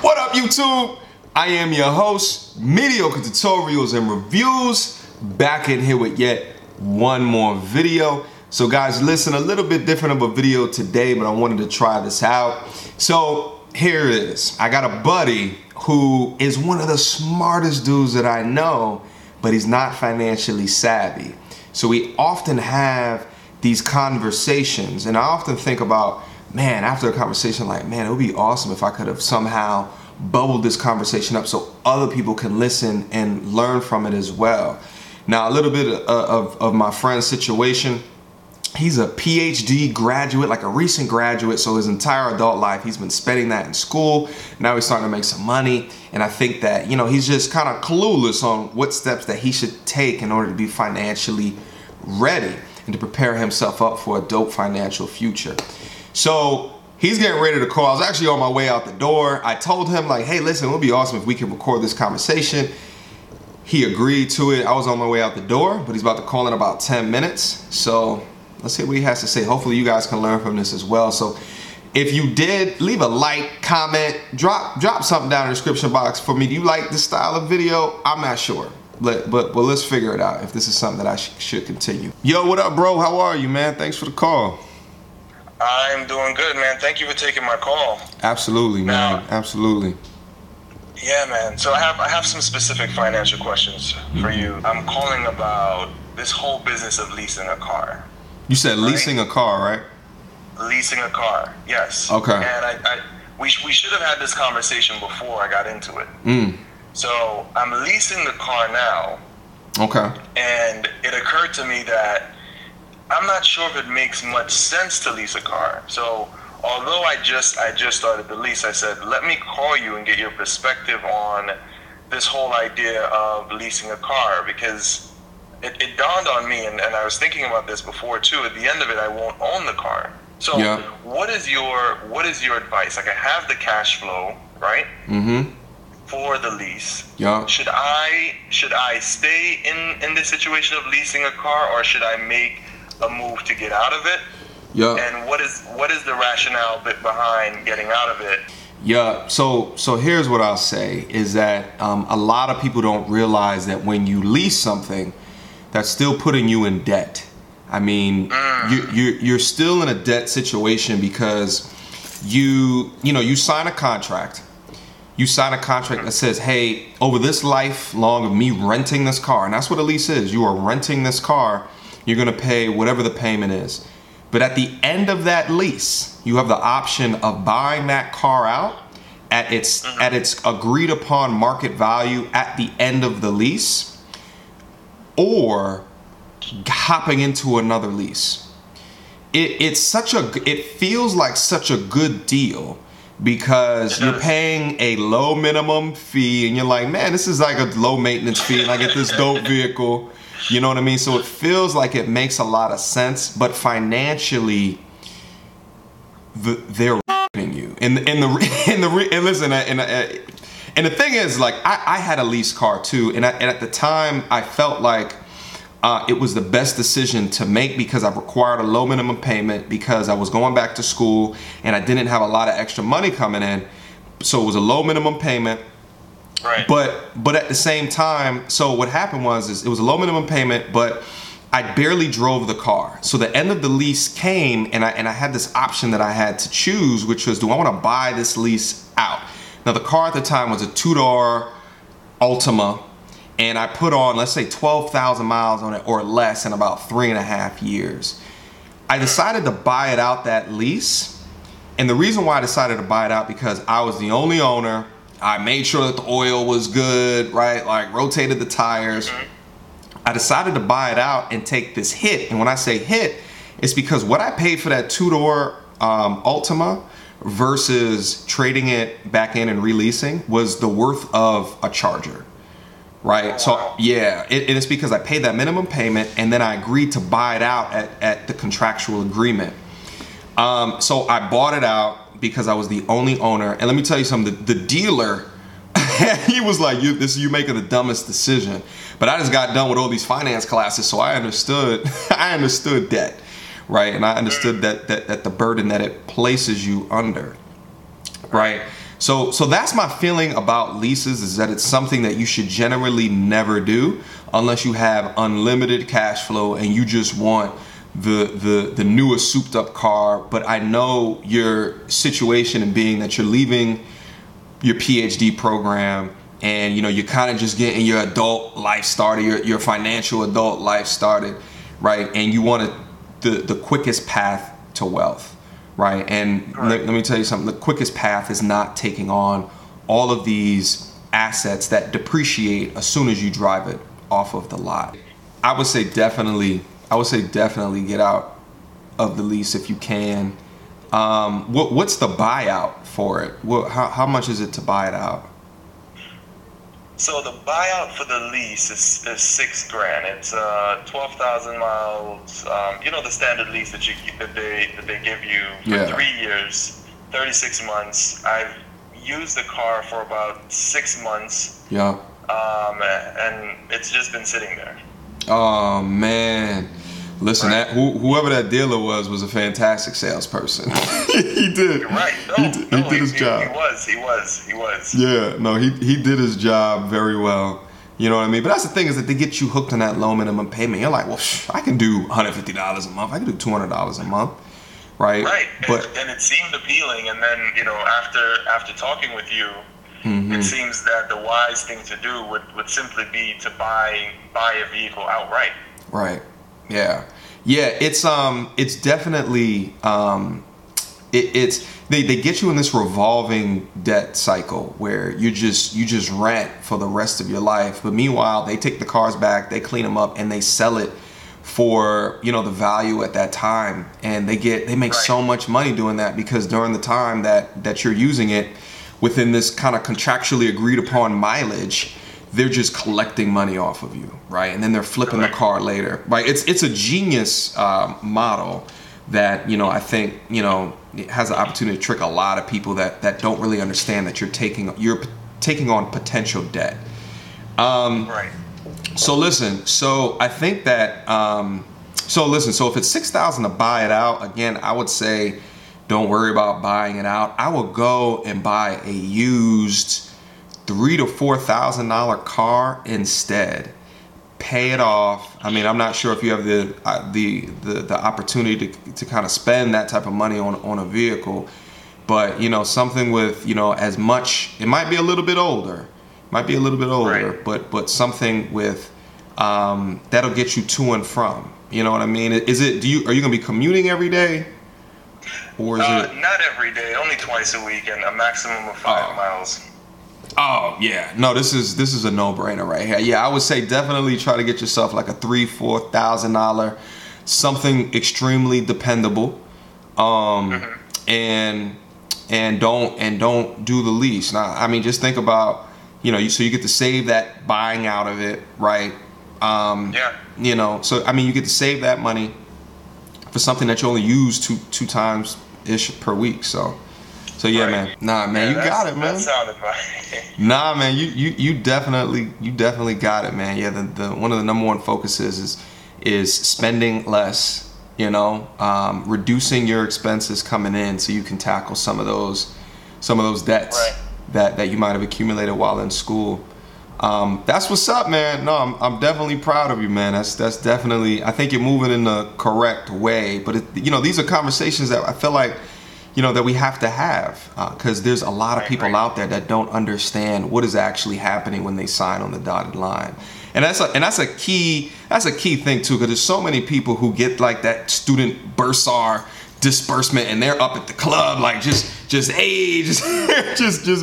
What up, YouTube? I am your host, Mediocre Tutorials and Reviews, back in here with yet one more video. So guys, listen, a little bit different of a video today, but I wanted to try this out. So here it is. I got a buddy who is one of the smartest dudes that I know, but he's not financially savvy. So we often have these conversations, and I often think about, man, after a conversation, like, man, it would be awesome if I could have somehow bubbled this conversation up so other people can listen and learn from it as well. Now, a little bit of my friend's situation. He's a PhD graduate, like a recent graduate, so his entire adult life he's been spending that in school. Now he's starting to make some money, and I think that, you know, he's just kind of clueless on what steps that he should take in order to be financially ready and to prepare himself up for a dope financial future. So he's getting ready to call. I was actually on my way out the door. I told him, like, hey, listen, it would be awesome if we could record this conversation. He agreed to it. I was on my way out the door, but he's about to call in about 10 minutes. So let's see what he has to say. Hopefully you guys can learn from this as well. So if you did, leave a like, comment, drop something down in the description box for me. Do you like this style of video? I'm not sure. But let's figure it out if this is something that I should continue. Yo, what up, bro? How are you, man? Thanks for the call. I'm doing good, man. Thank you for taking my call. Absolutely, man. Absolutely. Yeah, man. So I have some specific financial questions for you. I'm calling about this whole business of leasing a car. You said leasing a car, right? Leasing a car, yes. Okay. And we should have had this conversation before I got into it. So I'm leasing the car now. Okay. And it occurred to me that I'm not sure if it makes much sense to lease a car. So although I just started the lease, I said, let me call you and get your perspective on this whole idea of leasing a car, because it dawned on me, and I was thinking about this before too, at the end of it, I won't own the car. So yeah. What is your advice? Like, I have the cash flow, right? For the lease. Yeah. Should I stay in this situation of leasing a car, or should I make a move to get out of it? Yeah. And what is the rationale behind getting out of it? Yeah. So here's what I'll say is that a lot of people don't realize that when you lease something, that's still putting you in debt. I mean, you're still in a debt situation because you sign a contract. You sign a contract that says, hey, over this lifelong of me renting this car, and that's what a lease is. You are renting this car. You're going to pay whatever the payment is. But at the end of that lease, you have the option of buying that car out at its agreed upon market value at the end of the lease, or hopping into another lease. It feels like such a good deal because you're paying a low minimum fee and you're like, man, this is like a low maintenance fee and I get this dope vehicle. You know what I mean? So it feels like it makes a lot of sense, but financially, they're f***ing you. And the thing is, like, I had a lease car too, and at the time I felt like it was the best decision to make because I required a low minimum payment because I was going back to school and I didn't have a lot of extra money coming in, so it was a low minimum payment. Right. But at the same time, so what happened was it was a low minimum payment, but I barely drove the car. So the end of the lease came, and I had this option that I had to choose, which was, do I want to buy this lease out? Now the car at the time was a two-door Altima, and I put on, let's say, 12,000 miles on it or less in about 3.5 years. I decided to buy it out, that lease, and the reason why I decided to buy it out because I was the only owner. I made sure that the oil was good, right? Like, rotated the tires. I decided to buy it out and take this hit. And when I say hit, it's because what I paid for that two-door Altima versus trading it back in and releasing was the worth of a Charger, right? So yeah, it's because I paid that minimum payment and then I agreed to buy it out at the contractual agreement. So I bought it out because I was the only owner. And let me tell you something, the dealer, he was like, you making the dumbest decision. But I just got done with all these finance classes, so I understood debt, right? And I understood that the burden that it places you under, right? So that's my feeling about leases, is that it's something that you should generally never do unless you have unlimited cash flow and you just want the newest souped up car. But I know your situation, and being that you're leaving your PhD program and you're kind of just getting your adult life started, your financial adult life started, right? And you want the quickest path to wealth. Right. And let me tell you something. The quickest path is not taking on all of these assets that depreciate as soon as you drive it off of the lot. I would say definitely get out of the lease if you can. What's the buyout for it? How much is it to buy it out? So the buyout for the lease is $6,000. It's 12,000 miles. The standard lease that they give you for 3 years, 36 months. I've used the car for about 6 months. Yeah. And it's just been sitting there. Oh man. Listen, whoever that dealer was a fantastic salesperson. He did. You're right. He did his job. He was. Yeah, no, he did his job very well. You know what I mean? But that's the thing, is that they get you hooked on that low minimum payment. You're like, well, I can do $150 a month. I can do $200 a month. Right? Right. And it seemed appealing. And then, after talking with you, it seems that the wise thing to do would simply be to buy a vehicle outright. Right. Yeah, it's definitely they get you in this revolving debt cycle where you just rent for the rest of your life. But meanwhile, they take the cars back, they clean them up, and they sell it for the value at that time, and they make so much money doing that, because during the time that you're using it within this kind of contractually agreed upon mileage, they're just collecting money off of you, right? And then they're flipping the car later, right? It's a genius model that I think it has the opportunity to trick a lot of people that don't really understand that you're taking on potential debt. Right. So listen. So I think that so if it's $6,000 to buy it out, again, I would say don't worry about buying it out. I will go and buy a used $3,000 to $4,000 car instead. Pay it off. I mean, I'm not sure if you have the opportunity to kind of spend that type of money on a vehicle, but something with as much. It might be a little bit older. Right. But something with that'll get you to and from. You know what I mean? Are you gonna be commuting every day? Or is it not every day? Only twice a week, and a maximum of 5 miles. Oh yeah, no, this is a no-brainer right here. Yeah, I would say definitely try to get yourself like a $3,000-$4,000, something extremely dependable, and don't do the lease. Now, I mean, just think about so you get to save that buying out of it, right? So I mean, you get to save that money for something that you only use two times ish per week. So yeah, man. Nah, man, you got it, man. That sounded right. Nah, man, you definitely got it, man. Yeah, the one of the number one focuses is spending less. Reducing your expenses coming in so you can tackle some of those debts that you might have accumulated while in school. That's what's up, man. No, I'm definitely proud of you, man. That's definitely. I think you're moving in the correct way. But these are conversations that I feel like that we have to have, because there's a lot of people out there that don't understand what is actually happening when they sign on the dotted line, and that's a key thing too, because there's so many people who get like that student bursar disbursement and they're up at the club like just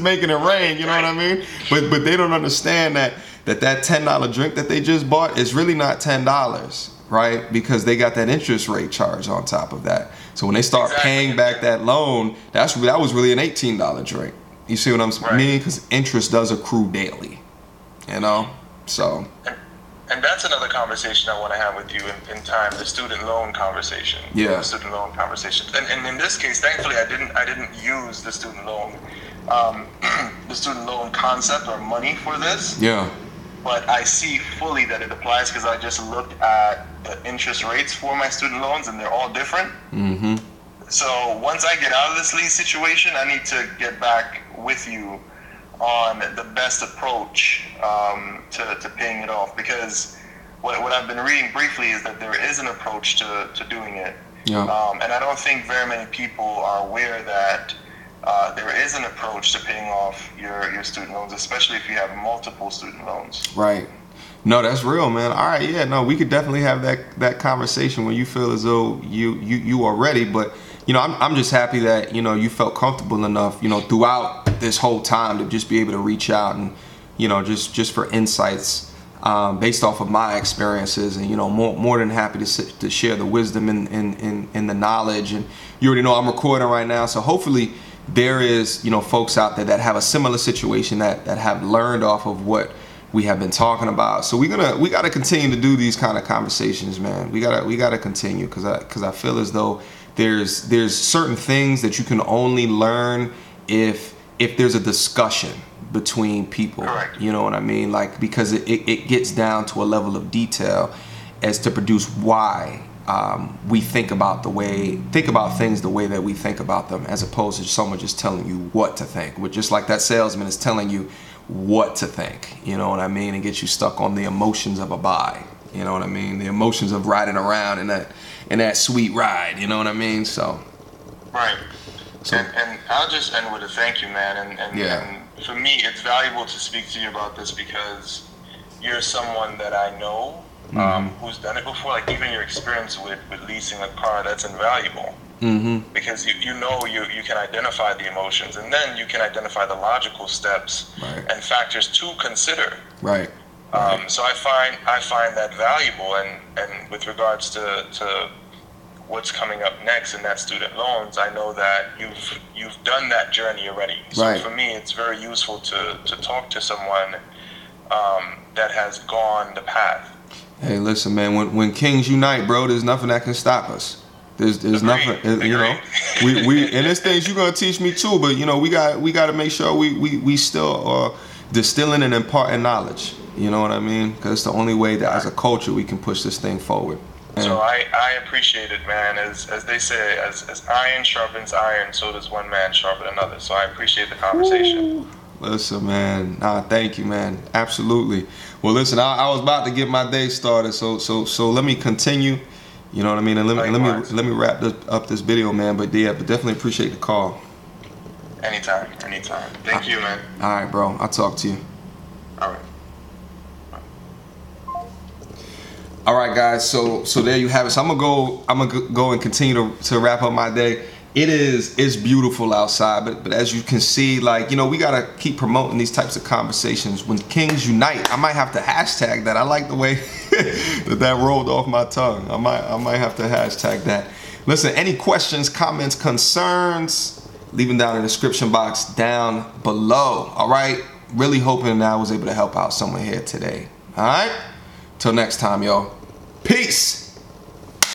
making it rain, you know what I mean? But they don't understand that $10 drink that they just bought is really not $10, right? Because they got that interest rate charge on top of that. So when they start paying back that loan, that was really an $18 drink. You see what I'm meaning? Because interest does accrue daily, so. And that's another conversation I want to have with you in time, the student loan conversation. Yeah. The student loan conversation. And in this case, thankfully, I didn't use the student loan concept or money for this. Yeah. But I see fully that it applies, because I just looked at the interest rates for my student loans, and they're all different. Mm-hmm. So once I get out of this lease situation, I need to get back with you on the best approach to paying it off, because what I've been reading briefly is that there is an approach to doing it. Yeah. And I don't think very many people are aware that there is an approach to paying off your student loans, especially if you have multiple student loans. Right. No, that's real, man. All right, yeah, no, we could definitely have that conversation when you feel as though you are ready. But I'm just happy that you felt comfortable enough throughout this whole time to just be able to reach out and just for insights based off of my experiences, and more than happy to share the wisdom and the knowledge. And you already know I'm recording right now, so hopefully there is folks out there that have a similar situation that have learned off of what we have been talking about. So we got to continue to do these kind of conversations, man. We got to continue, because I feel as though there's certain things that you can only learn if there's a discussion between people. Correct. You know what I mean? Like, because it gets down to a level of detail as to produce why we think about things the way that we think about them, as opposed to someone just telling you what to think. Which, just like that salesman is telling you what to think, you know what I mean, and get you stuck on the emotions of a buy. You know what I mean? The emotions of riding around in that sweet ride. You know what I mean? So. Right. So, and I'll just end with a thank you, man. And for me, it's valuable to speak to you about this, because you're someone that I know who's done it before. Like, even your experience with leasing a car, that's invaluable. Mm-hmm. Because you can identify the emotions, and then you can identify the logical steps and factors to consider. Right. So I find that valuable, and with regards to what's coming up next in that student loans, I know that you've done that journey already. So for me, it's very useful to talk to someone that has gone the path. Hey, listen, man. When kings unite, bro, there's nothing that can stop us. There's nothing, we and there's things you're gonna teach me too. But we got to make sure we still are distilling and imparting knowledge. You know what I mean? Because it's the only way that as a culture we can push this thing forward. So I appreciate it, man. As they say, as iron sharpens iron, so does one man sharpen another. So I appreciate the conversation. Ooh. Listen, man. Thank you, man. Absolutely. Well, listen, I was about to get my day started, so let me continue. You know what I mean? And let me wrap up this video, man. But definitely appreciate the call. Anytime. Thank you, man. All right, bro. I'll talk to you. All right. All right, guys. So there you have it. So I'm gonna go and continue to wrap up my day. It's beautiful outside, but as you can see, like, we gotta keep promoting these types of conversations. When kings unite, I might have to hashtag that. I like the way that rolled off my tongue. I might have to hashtag that. Listen, any questions, comments, concerns, leave them down in the description box down below. All right. Really hoping that I was able to help out someone here today. All right. Till next time, y'all. Peace.